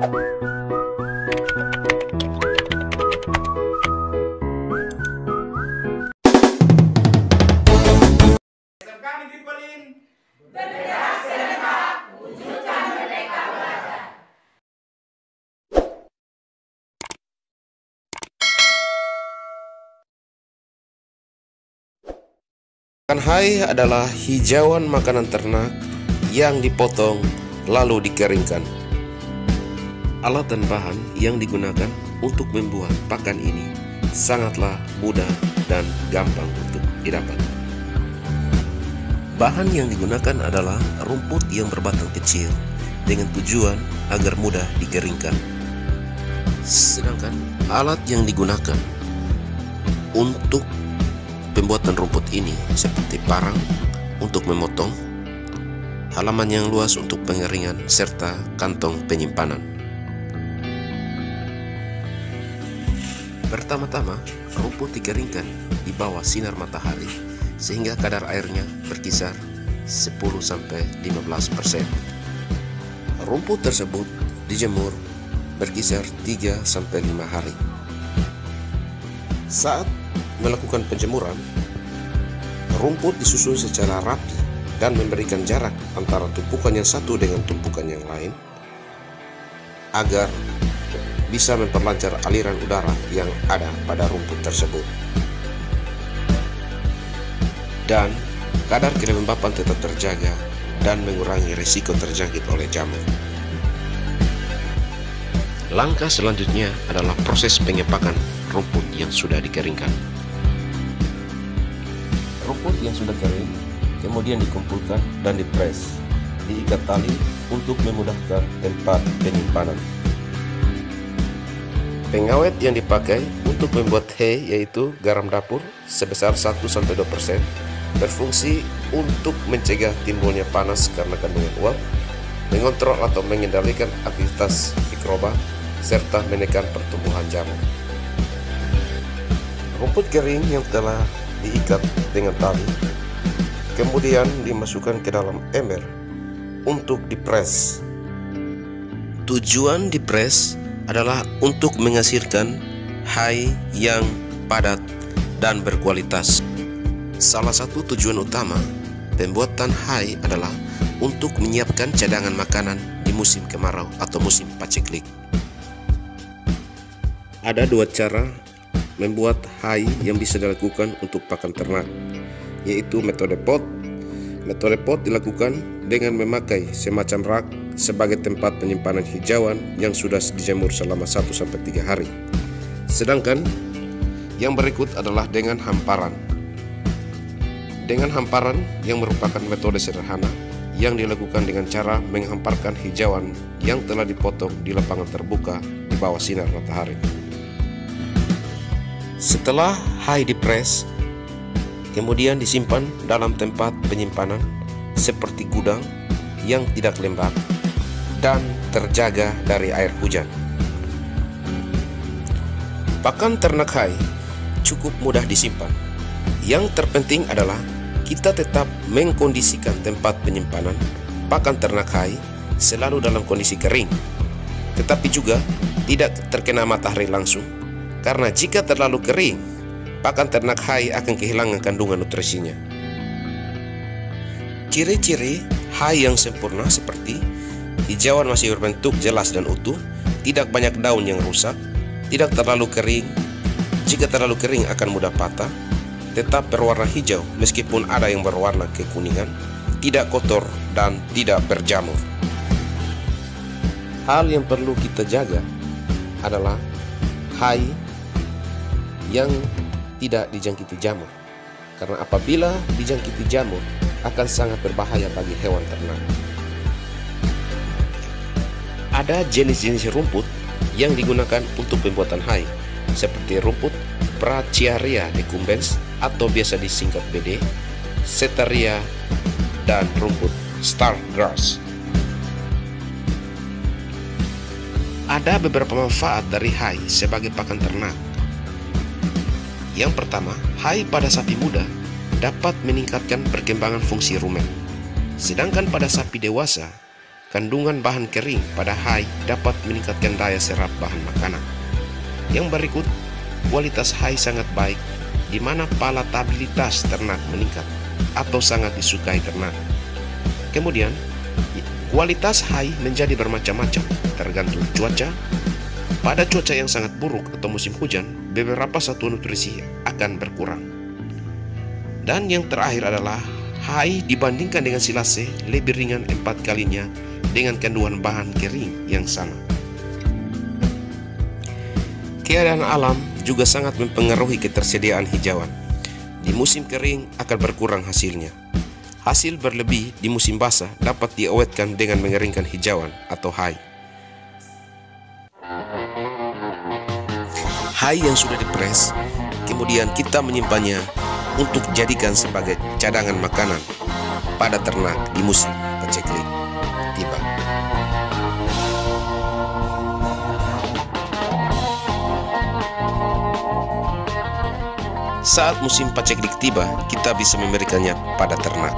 Ikan hai adalah hijauan makanan ternak yang dipotong lalu dikeringkan. Alat dan bahan yang digunakan untuk membuat pakan ini sangatlah mudah dan gampang untuk didapat. Bahan yang digunakan adalah rumput yang berbatang kecil dengan tujuan agar mudah dikeringkan. Sedangkan alat yang digunakan untuk pembuatan rumput ini seperti parang untuk memotong, halaman yang luas untuk pengeringan, serta kantong penyimpanan. Pertama-tama, rumput dikeringkan di bawah sinar matahari sehingga kadar airnya berkisar 10-15%. Rumput tersebut dijemur berkisar 3-5 hari. Saat melakukan penjemuran, rumput disusun secara rapi dan memberikan jarak antara tumpukan yang satu dengan tumpukan yang lain agar bisa memperlancar aliran udara yang ada pada rumput tersebut. Dan kadar kelembapan tetap terjaga dan mengurangi risiko terjangkit oleh jamur. Langkah selanjutnya adalah proses pengepakan rumput yang sudah dikeringkan. Rumput yang sudah kering kemudian dikumpulkan dan dipres, diikat tali untuk memudahkan tempat penyimpanan. Pengawet yang dipakai untuk membuat hay yaitu garam dapur sebesar 1-2%, berfungsi untuk mencegah timbulnya panas karena kandungan uap, mengontrol atau mengendalikan aktivitas mikroba, serta menekan pertumbuhan jamur. Rumput kering yang telah diikat dengan tali kemudian dimasukkan ke dalam ember untuk dipres. Tujuan dipres adalah untuk menghasilkan hay yang padat dan berkualitas. Salah satu tujuan utama pembuatan hay adalah untuk menyiapkan cadangan makanan di musim kemarau atau musim paceklik. Ada dua cara membuat hay yang bisa dilakukan untuk pakan ternak, yaitu metode pot. Metode pot dilakukan dengan memakai semacam rak sebagai tempat penyimpanan hijauan yang sudah dijemur selama 1-3 hari. Sedangkan yang berikut adalah dengan hamparan. Dengan hamparan yang merupakan metode sederhana yang dilakukan dengan cara menghamparkan hijauan yang telah dipotong di lapangan terbuka di bawah sinar matahari. Setelah hay dipres, kemudian disimpan dalam tempat penyimpanan seperti gudang yang tidak lembab dan terjaga dari air hujan. Pakan ternak hay cukup mudah disimpan. Yang terpenting adalah kita tetap mengkondisikan tempat penyimpanan pakan ternak hay selalu dalam kondisi kering, tetapi juga tidak terkena matahari langsung. Karena jika terlalu kering, pakan ternak hay akan kehilangan kandungan nutrisinya. Ciri-ciri hay yang sempurna seperti hijauan masih berbentuk jelas dan utuh, tidak banyak daun yang rusak, tidak terlalu kering. Jika terlalu kering akan mudah patah, tetap berwarna hijau meskipun ada yang berwarna kekuningan, tidak kotor dan tidak berjamur. Hal yang perlu kita jaga adalah hay yang tidak dijangkiti jamur, karena apabila dijangkiti jamur akan sangat berbahaya bagi hewan ternak. Ada jenis-jenis rumput yang digunakan untuk pembuatan hay, seperti rumput Brachiaria decumbens atau biasa disingkat BD, Setaria, dan rumput Stark grass. Ada beberapa manfaat dari hay sebagai pakan ternak. Yang pertama, hay pada sapi muda dapat meningkatkan perkembangan fungsi rumen. Sedangkan pada sapi dewasa, kandungan bahan kering pada hai dapat meningkatkan daya serap bahan makanan. Yang berikut, kualitas hai sangat baik, di mana palatabilitas ternak meningkat atau sangat disukai ternak. Kemudian, kualitas hai menjadi bermacam-macam, tergantung cuaca. Pada cuaca yang sangat buruk atau musim hujan, beberapa satuan nutrisi akan berkurang. Dan yang terakhir adalah hai dibandingkan dengan silase lebih ringan 4 kalinya dengan kandungan bahan kering yang sama. Keadaan alam juga sangat mempengaruhi ketersediaan hijauan. Di musim kering akan berkurang hasilnya. Hasil berlebih di musim basah dapat diawetkan dengan mengeringkan hijauan atau hai. Hai yang sudah dipres, kemudian kita menyimpannya untuk jadikan sebagai cadangan makanan pada ternak di musim paceklik tiba. Saat musim paceklik tiba, kita bisa memberikannya pada ternak.